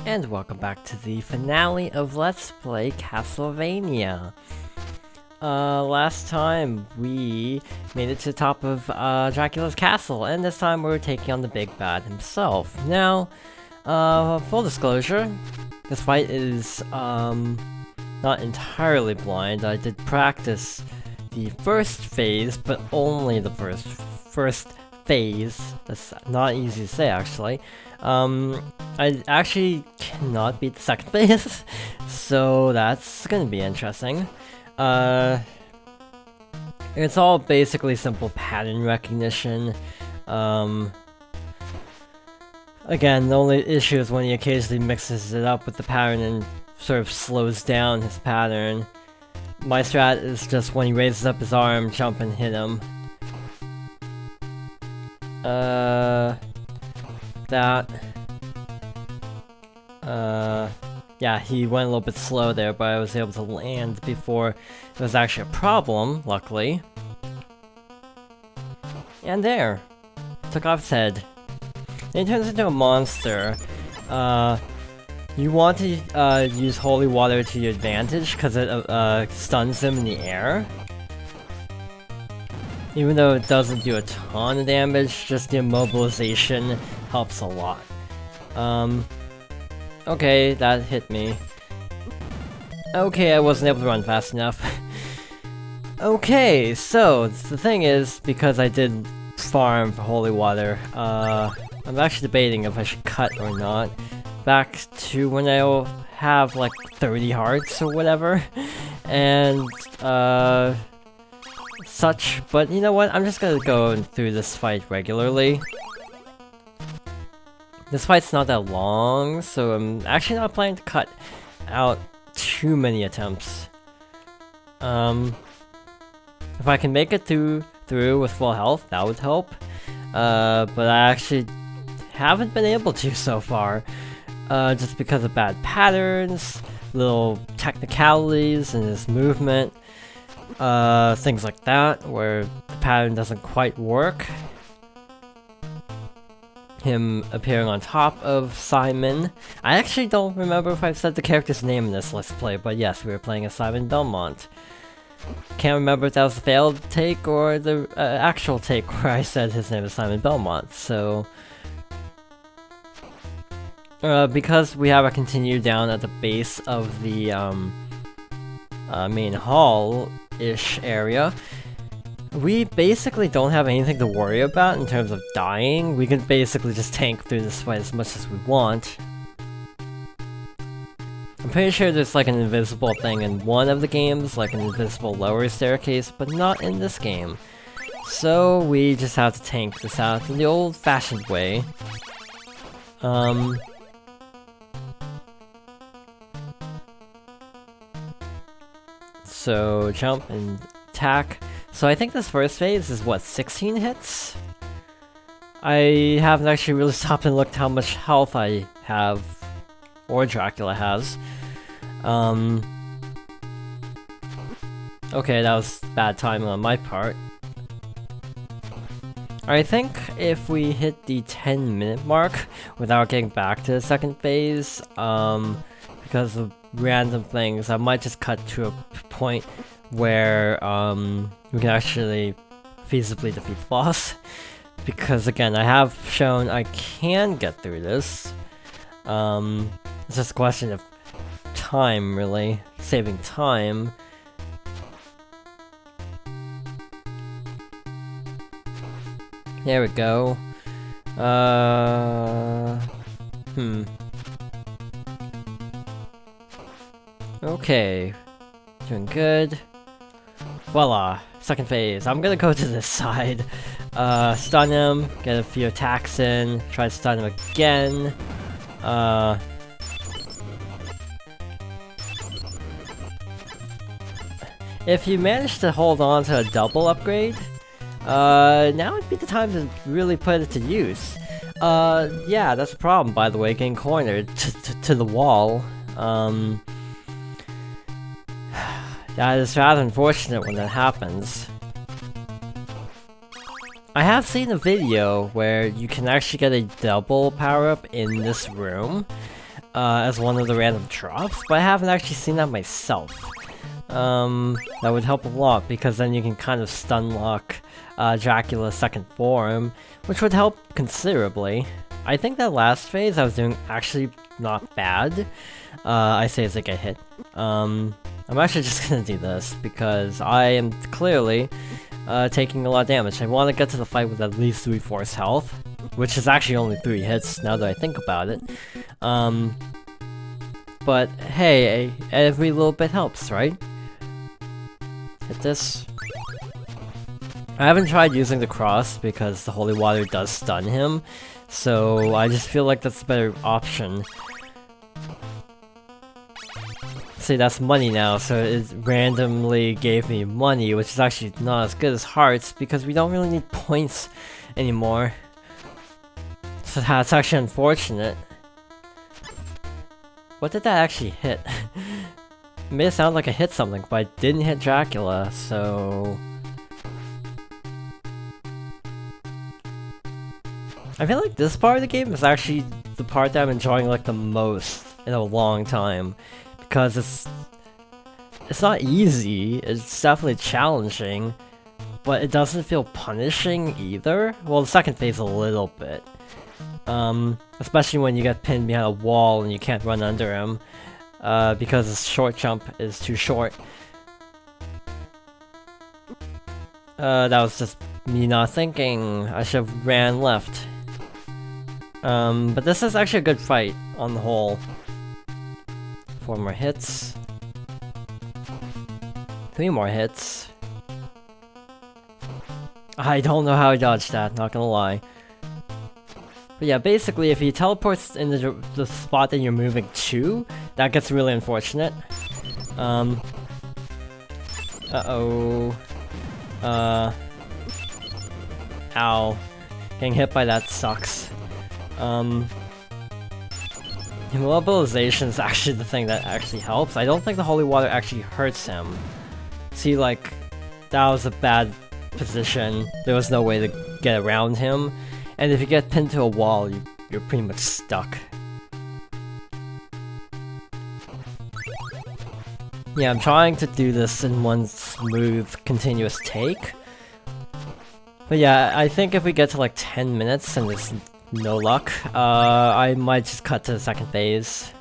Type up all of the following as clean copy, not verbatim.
And welcome back to the finale of Let's Play Castlevania. Last time we made it to the top of Dracula's castle, and this time we're taking on the big bad himself. Now, full disclosure, this fight is not entirely blind. I did practice the first phase, but only the first phase. That's not easy to say, actually. I actually cannot beat the second phase, so that's gonna be interesting. It's all basically simple pattern recognition. Again, the only issue is when he occasionally mixes it up with the pattern and sort of slows down his pattern. My strat is just when he raises up his arm, jump and hit him. Yeah, he went a little bit slow there, but I was able to land before it was actually a problem, luckily. And there! Took off his head. And he turns into a monster. You want to use holy water to your advantage, because it stuns him in the air. Even though it doesn't do a ton of damage, just the immobilization helps a lot. Okay, that hit me. Okay, I wasn't able to run fast enough. Okay, so the thing is, because I did farm for holy water, I'm actually debating if I should cut or not. Back to when I'll have like 30 hearts or whatever, and such. But you know what? I'm just gonna go through this fight regularly. This fight's not that long, so I'm actually not planning to cut out too many attempts. If I can make it through with full health, that would help. But I actually haven't been able to so far, just because of bad patterns, little technicalities in his movement, things like that, where the pattern doesn't quite work. Him appearing on top of Simon. I actually don't remember if I've said the character's name in this Let's Play, but yes, we were playing as Simon Belmont. Can't remember if that was the failed take or the actual take where I said his name is Simon Belmont, so... because we have a continue down at the base of the main hall-ish area, we basically don't have anything to worry about in terms of dying. We can basically just tank through this fight as much as we want. I'm pretty sure there's like an invisible thing in one of the games, like an invisible lower staircase, but not in this game. So we just have to tank this out in the old-fashioned way. So jump and attack. So I think this first phase is, what, 16 hits? I haven't actually really stopped and looked how much health I have, or Dracula has. Okay, that was bad timing on my part. I think if we hit the 10-minute mark without getting back to the second phase, because of random things, I might just cut to a point where we can actually feasibly defeat the boss. Because again, I have shown I can get through this. It's just a question of time, really. Saving time. There we go. Okay. Doing good. Voila, second phase. I'm gonna go to this side. Stun him, get a few attacks in, try to stun him again. If you manage to hold on to a double upgrade, now would be the time to really put it to use. Yeah, that's a problem, by the way, getting cornered to the wall. That is rather unfortunate when that happens. I have seen a video where you can actually get a double power-up in this room. as one of the random drops, but I haven't actually seen that myself. That would help a lot, because then you can kind of stun lock Dracula's second form, which would help considerably. I think that last phase I was doing actually not bad. I say as I get hit. I'm actually just gonna do this, because I am clearly taking a lot of damage. I want to get to the fight with at least 3/4 health, which is actually only 3 hits now that I think about it. But hey, every little bit helps, right? Hit this. I haven't tried using the cross because the holy water does stun him, so I just feel like that's a better option. See, that's money now, so it randomly gave me money, which is actually not as good as hearts because we don't really need points anymore. So that's actually unfortunate. What did that actually hit? It made it sound like I hit something, but I didn't hit Dracula, so... I feel like this part of the game is actually the part that I'm enjoying like the most in a long time. Because it's not easy, it's definitely challenging, but it doesn't feel punishing either. Well, the second phase a little bit. Especially when you get pinned behind a wall and you can't run under him, because his short jump is too short. That was just me not thinking. I should have ran left. But this is actually a good fight on the whole. 4 more hits. 3 more hits. I don't know how I dodged that, not gonna lie. But yeah, basically if he teleports in the spot that you're moving to, that gets really unfortunate. Uh-oh. Ow. Getting hit by that sucks. Immobilization is actually the thing that actually helps. I don't think the holy water actually hurts him. See, like, that was a bad position. There was no way to get around him. And if you get pinned to a wall, you're pretty much stuck. Yeah, I'm trying to do this in one smooth, continuous take. But yeah, I think if we get to like 10 minutes and there's no luck, I might just cut to the second phase.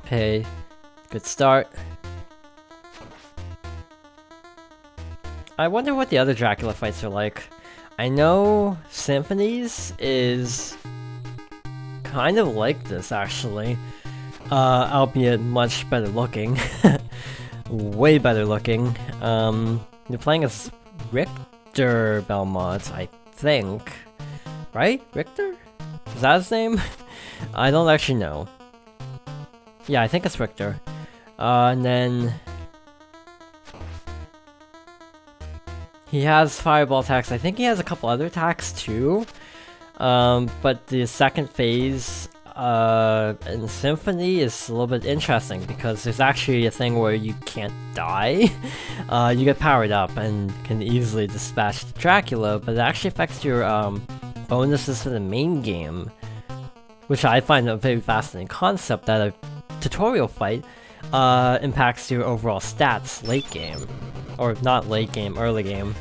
Okay, good start. I wonder what the other Dracula fights are like. I know Symphonies is kind of like this actually, albeit much better looking. Way better looking. You're playing as Richter Belmont, I think. Right? Richter? Is that his name? I don't actually know. Yeah, I think it's Richter. And then... he has fireball attacks. I think he has a couple other attacks too. But the second phase in Symphony is a little bit interesting because there's actually a thing where you can't die. You get powered up and can easily dispatch Dracula, but it actually affects your bonuses for the main game, which I find a very fascinating concept, that a tutorial fight impacts your overall stats late game. Or not late game, early game.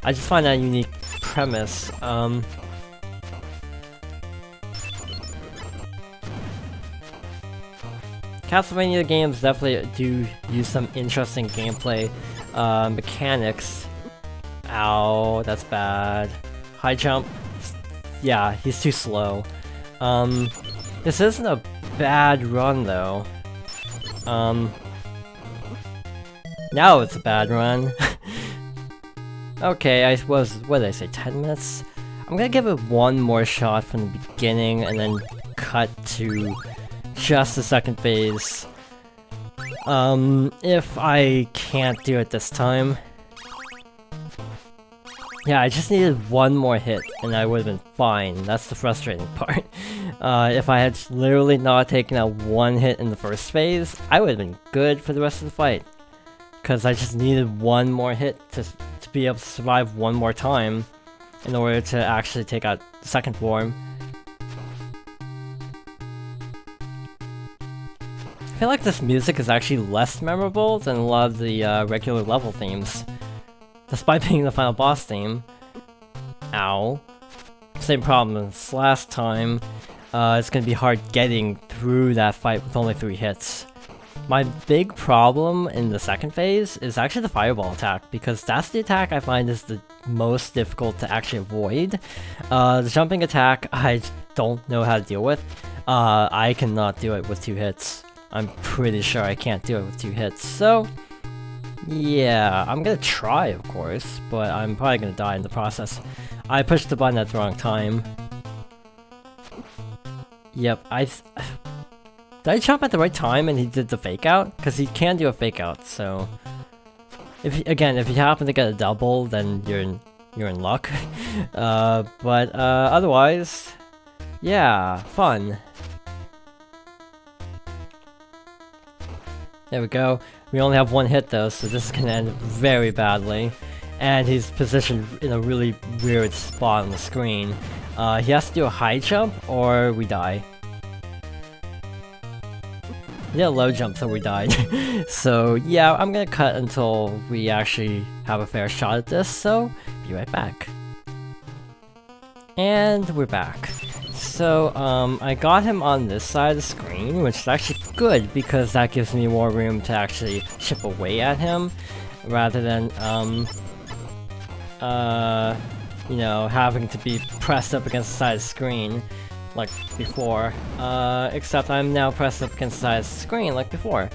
I just find that a unique premise. Castlevania games definitely do use some interesting gameplay mechanics. Ow, that's bad. High jump. Yeah, he's too slow. This isn't a bad run though. Now it's a bad run. Okay, what did I say, 10 minutes? I'm gonna give it one more shot from the beginning and then cut to just the second phase. If I can't do it this time. Yeah, I just needed one more hit and I would've been fine. That's the frustrating part. If I had literally not taken out one hit in the first phase, I would've been good for the rest of the fight. Because I just needed one more hit to be able to survive one more time in order to actually take out second form. I feel like this music is actually less memorable than a lot of the regular level themes, despite being the final boss theme. Ow. Same problem as last time. It's gonna be hard getting through that fight with only 3 hits. My big problem in the second phase is actually the fireball attack, because that's the attack I find is the most difficult to actually avoid. The jumping attack, I don't know how to deal with. I cannot do it with 2 hits. I'm pretty sure I can't do it with 2 hits, so yeah, I'm gonna try, of course, but I'm probably gonna die in the process. I pushed the button at the wrong time. Yep, did I jump at the right time and he did the fake out? Because he can do a fake out, so if you happen to get a double, then you're in luck. But otherwise, yeah, fun. There we go. We only have 1 hit though, so this is gonna end very badly. And he's positioned in a really weird spot on the screen. He has to do a high jump or we die. He did a low jump, so we died. So yeah, I'm gonna cut until we actually have a fair shot at this, so be right back. And we're back. So, I got him on this side of the screen, which is actually good because that gives me more room to actually chip away at him, rather than, you know, having to be pressed up against the side of the screen, like before. Except I'm now pressed up against the side of the screen, like before.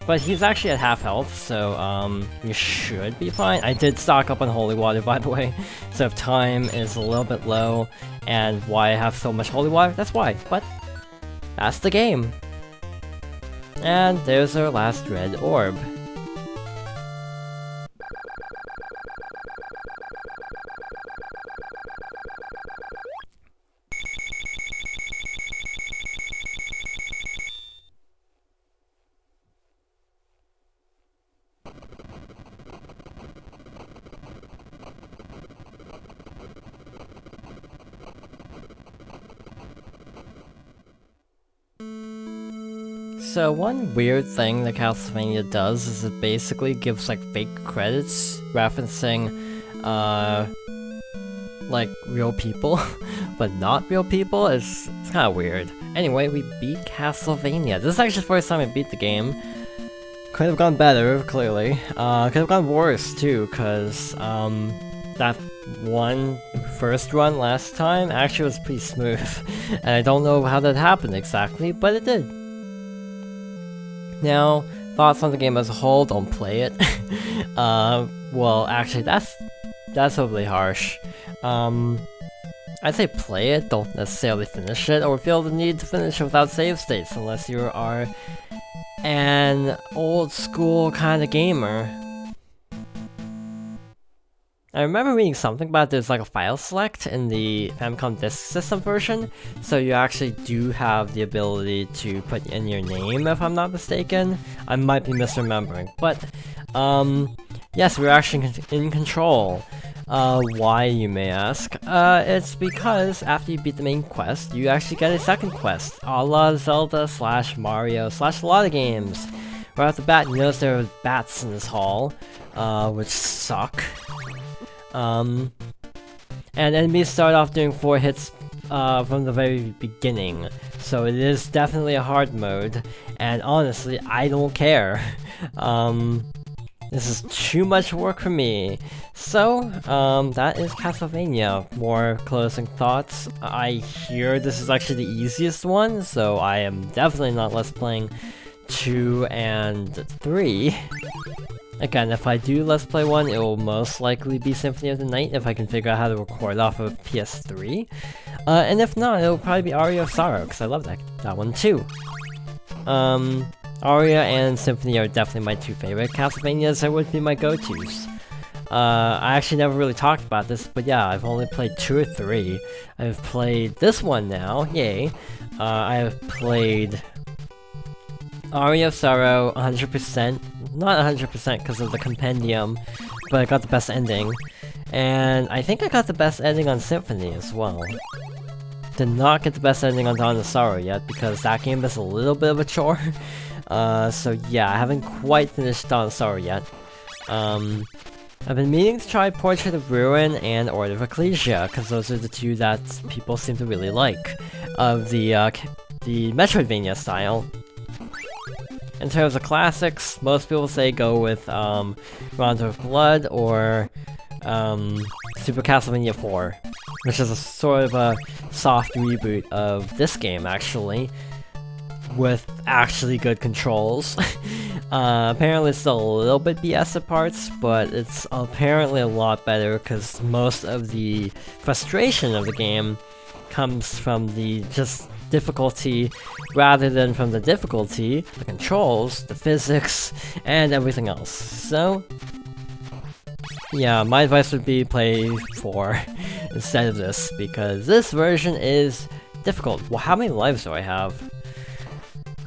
But he's actually at half health, so, you should be fine. I did stock up on holy water, by the way, so if time is a little bit low, and why I have so much holy water, that's why, but that's the game. And there's our last red orb. So one weird thing that Castlevania does is it basically gives like fake credits referencing like real people, but not real people. It's kind of weird. Anyway, we beat Castlevania. This is actually the first time I beat the game. Could have gone better, clearly. Could have gone worse too, cause that first run last time actually was pretty smooth, and I don't know how that happened exactly, but it did. Now, thoughts on the game as a whole, don't play it. Well, actually, that's overly harsh. I'd say play it, don't necessarily finish it, or feel the need to finish it without save states, unless you are an old school kind of gamer. I remember reading something about there's like a file select in the Famicom Disk System version, so you actually do have the ability to put in your name, if I'm not mistaken. I might be misremembering, but yes, we're actually in control. Why, you may ask? It's because after you beat the main quest, you actually get a second quest, a la Zelda / Mario / a lot of games. Right off the bat, you notice there are bats in this hall, which suck. And enemies start off doing 4 hits from the very beginning, so it is definitely a hard mode, and honestly, I don't care. This is too much work for me. So, that is Castlevania. More closing thoughts. I hear this is actually the easiest one, so I am definitely not Let's Playing 2 and 3. Again, if I do Let's Play 1, it will most likely be Symphony of the Night if I can figure out how to record off of PS3. And if not, it'll probably be Aria of Sorrow, because I love that one too. Aria and Symphony are definitely my 2 favorite Castlevanias that would be my go-tos. I actually never really talked about this, but yeah, I've only played 2 or 3. I've played this one now, yay. I have played Aria of Sorrow 100%, not 100% because of the compendium, but I got the best ending. And I think I got the best ending on Symphony as well. Did not get the best ending on Dawn of Sorrow yet, because that game is a little bit of a chore. So yeah, I haven't quite finished Dawn of Sorrow yet. I've been meaning to try Portrait of Ruin and Order of Ecclesia, because those are the two that people seem to really like, of the Metroidvania style. In terms of classics, most people say go with Rondo of Blood or Super Castlevania 4, which is a sort of a soft reboot of this game, actually, with actually good controls. Apparently it's still a little bit BS at parts, but it's apparently a lot better because most of the frustration of the game comes from the just difficulty rather than from the difficulty, the controls, the physics, and everything else. So yeah, my advice would be play 4 instead of this, because this version is difficult. Well, how many lives do I have?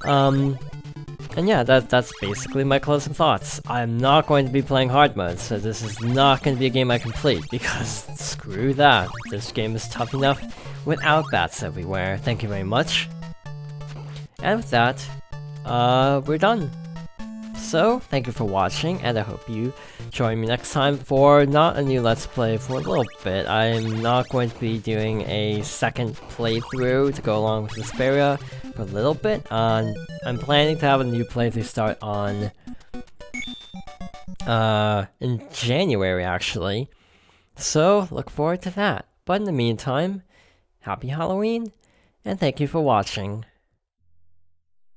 And yeah, that's basically my closing thoughts. I'm not going to be playing hard mode, so this is not going to be a game I complete, because screw that. This game is tough enough without bats everywhere. Thank you very much. And with that, we're done. So, thank you for watching, and I hope you join me next time for not a new Let's Play for a little bit. I'm not going to be doing a second playthrough to go along with Vesperia for a little bit. I'm planning to have a new playthrough start on in January, actually. So, look forward to that. But in the meantime, happy Halloween, and thank you for watching.